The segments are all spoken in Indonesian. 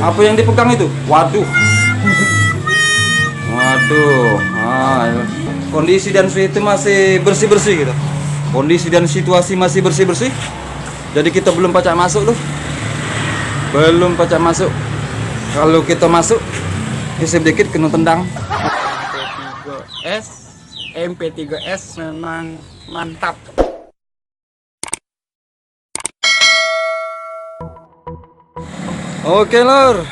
Apa yang dipegang itu? Waduh. Waduh. Kondisi dan itu masih bersih-bersih gitu. Kondisi dan situasi masih bersih-bersih. Jadi kita belum pacak masuk loh. Belum pacak masuk. Kalau kita masuk, isi dikit kena tendang. MP3S memang mantap. Oke lor,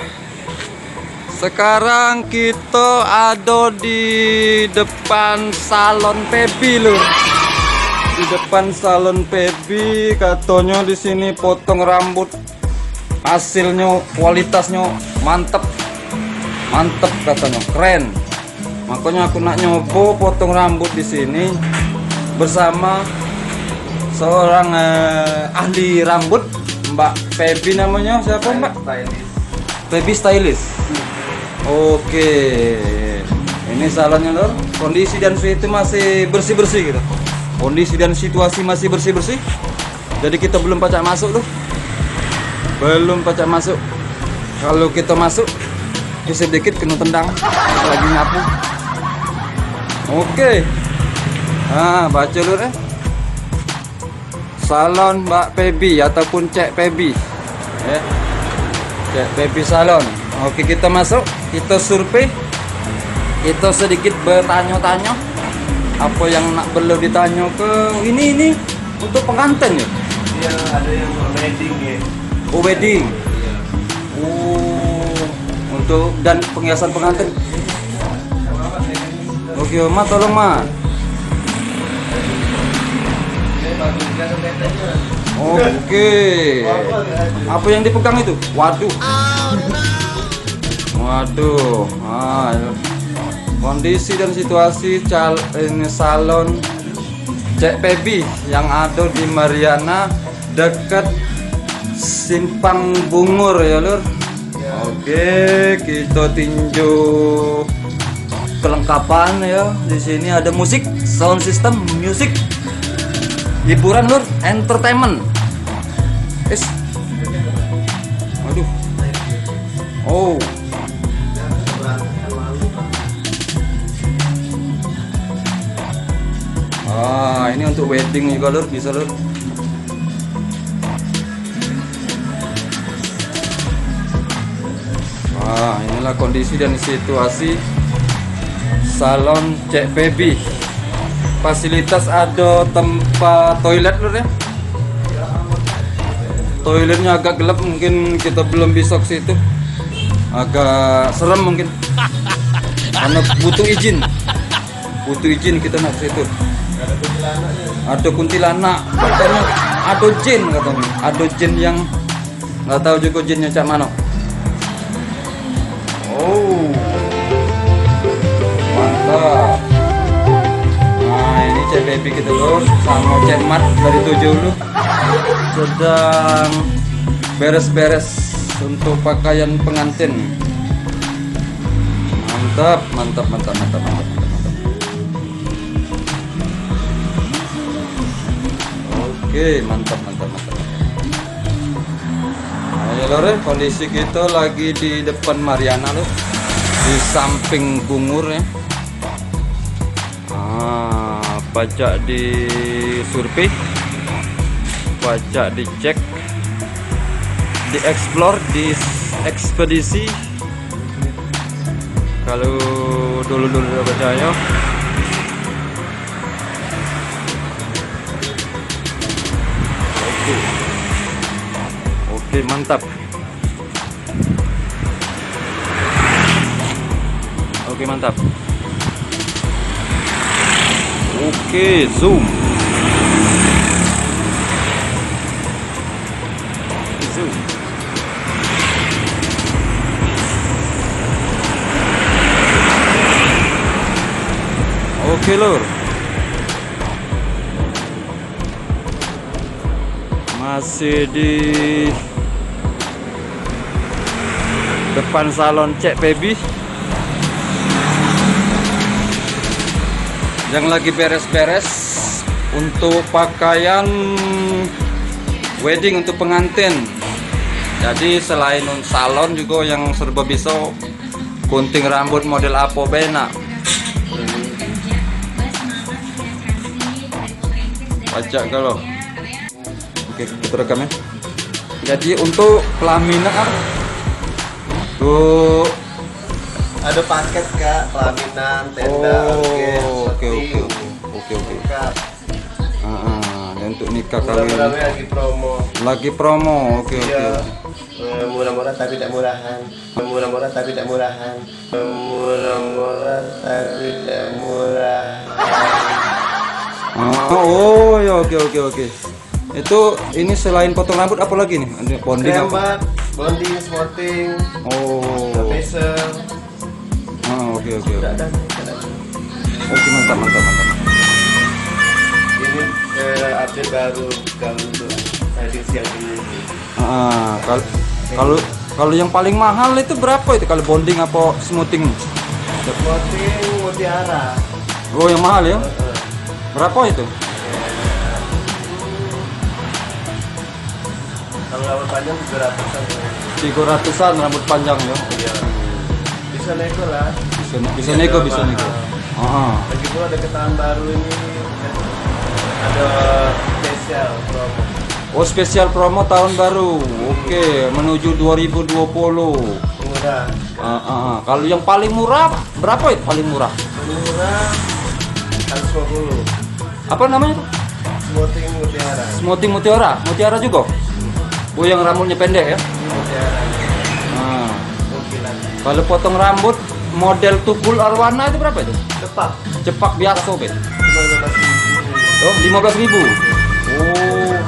sekarang kita ada di depan salon Pebi lor. Di depan salon Pebi, katanya di sini potong rambut hasilnya, kualitasnya mantep, mantep katanya, keren. Makanya aku nak nyoba potong rambut di sini bersama seorang ahli rambut, Mbak Pebi namanya. Siapa Mbak? Pebi Stylist. Oke, ini salonnya lor. Kondisi dan itu masih bersih-bersih gitu. Kondisi dan situasi masih bersih-bersih. Jadi kita belum pacak masuk loh. Belum pacak masuk. Kalau kita masuk, isi dikit kena tendang. Kita lagi nyapu. Oke. Baca lur ya. Salon Mbak Pebi ataupun Cek Pebi ya. Cek Pebi salon. Oke, kita masuk, kita survei, kita sedikit bertanya-tanya apa yang nak perlu ditanya ke ini untuk pengantin ya. Iya, ada yang wedding ya. Oh, wedding. Iya. Oh, untuk dan penghiasan pengantin. Oke, Ma, tolong Ma. Oke. Apa yang dipegang itu? Waduh. Waduh. Kondisi dan situasi ini salon Cek Pebi yang ada di Mariana dekat Simpang Bungur ya lur. Oke, kita tinjau kelengkapan ya. Di sini ada musik, sound system, musik, hiburan lur, entertainment. Aduh. Oh. Ini untuk wedding juga lur, bisa lur. Inilah kondisi dan situasi salon Cek Pebi. Fasilitas ada tempat toilet lur ya. Toiletnya agak gelap, mungkin kita belum bisa ke situ. Agak serem mungkin. Karena butuh izin. Butuh izin kita nak ke situ. Ada kuntilanak, katanya ada jin katanya. Ada jin yang nggak tahu juga jinnya cak mana. Oh, mantap. Nah, ini Cek Pebi kita lur sama Cek Mat dari 7 dulu sedang beres-beres untuk pakaian pengantin. Mantap, mantap, mantap, mantap, mantap, mantap. Oke, mantap, mantap, mantap. Nah, ya lor, kondisi kita lagi di depan Mariana loh, di samping Bungur ya. Pajak di survei, pajak dicek, di explore, di ekspedisi. Kalau dulu percaya. Oke, mantap. Oke, mantap. Oke, zoom. Zoom. Oke, lur. Masih di depan salon Cek Pebi yang lagi beres-beres untuk pakaian wedding untuk pengantin Jadi selain salon juga yang serba bisa gunting rambut model apa benak. Pajak kalau. Oke, kita rekam ya. Jadi untuk pelaminan kan tuh Ada paket kak, pelaminan, tenda, oke. Dan untuk nikah kali ini lagi promo. lagi promo. Oke. Iya. Murah-murah tapi tak murahan. Murah-murah tapi tak murahan. Murah-murah tapi tak murahan. Oh ya, oke. Itu ini selain potong rambut apa lagi nih? Ada bonding apa? Kremat, bonding, sporting, Oh. facial. Oke. Tidak ada. Oke, mantap. Ini update baru kalau untuk edisi yang ini. Kalau yang paling mahal itu berapa itu kalau bonding apa smoothing? Sporting mutiara. Oh, yang mahal ya? Berapa itu? Kalau rambut panjang 700-an. 300-an rambut panjang ya. Iya. Bisa nego lah. Bisa nego. Lagi pula ada ketan baru ini. Ada spesial promo. Oh, spesial promo tahun baru. Oke, menuju 2020. Murah. Kalau yang paling murah berapa itu paling murah? Murah 150. Apa namanya tuh? Sporting mutiara. Smoothing mutiara. Mutiara juga. Oh, yang rambutnya pendek ya. Mutiara. Nah, Ukilan. kalau potong rambut model tukul arwana itu berapa itu? Cepat. Cepak biasa, Bet. Cuma 15.000. Oh, 15.000. Oh.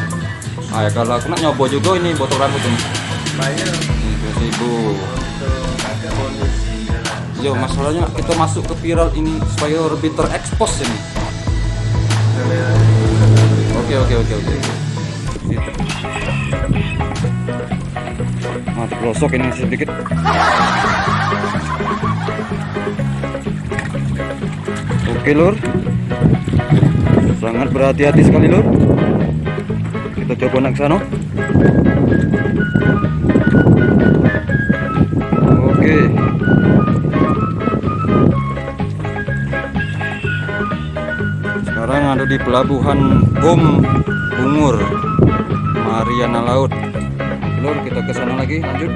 Ya kalau aku nak nyoba juga ini potong rambut ini. Bayar 15.000. untuk kakak bonus. Yo, masalahnya kita masuk ke viral ini supaya lebih terekspos ini. Oke. Mantap, gosok ini sedikit. Oke, Lur. Sangat berhati-hati sekali, Lur. Kita coba nak ke sana. Oke. Sekarang ada di pelabuhan Bom Bungur, Mariana Laut. Lur, kita ke sana lagi, lanjut.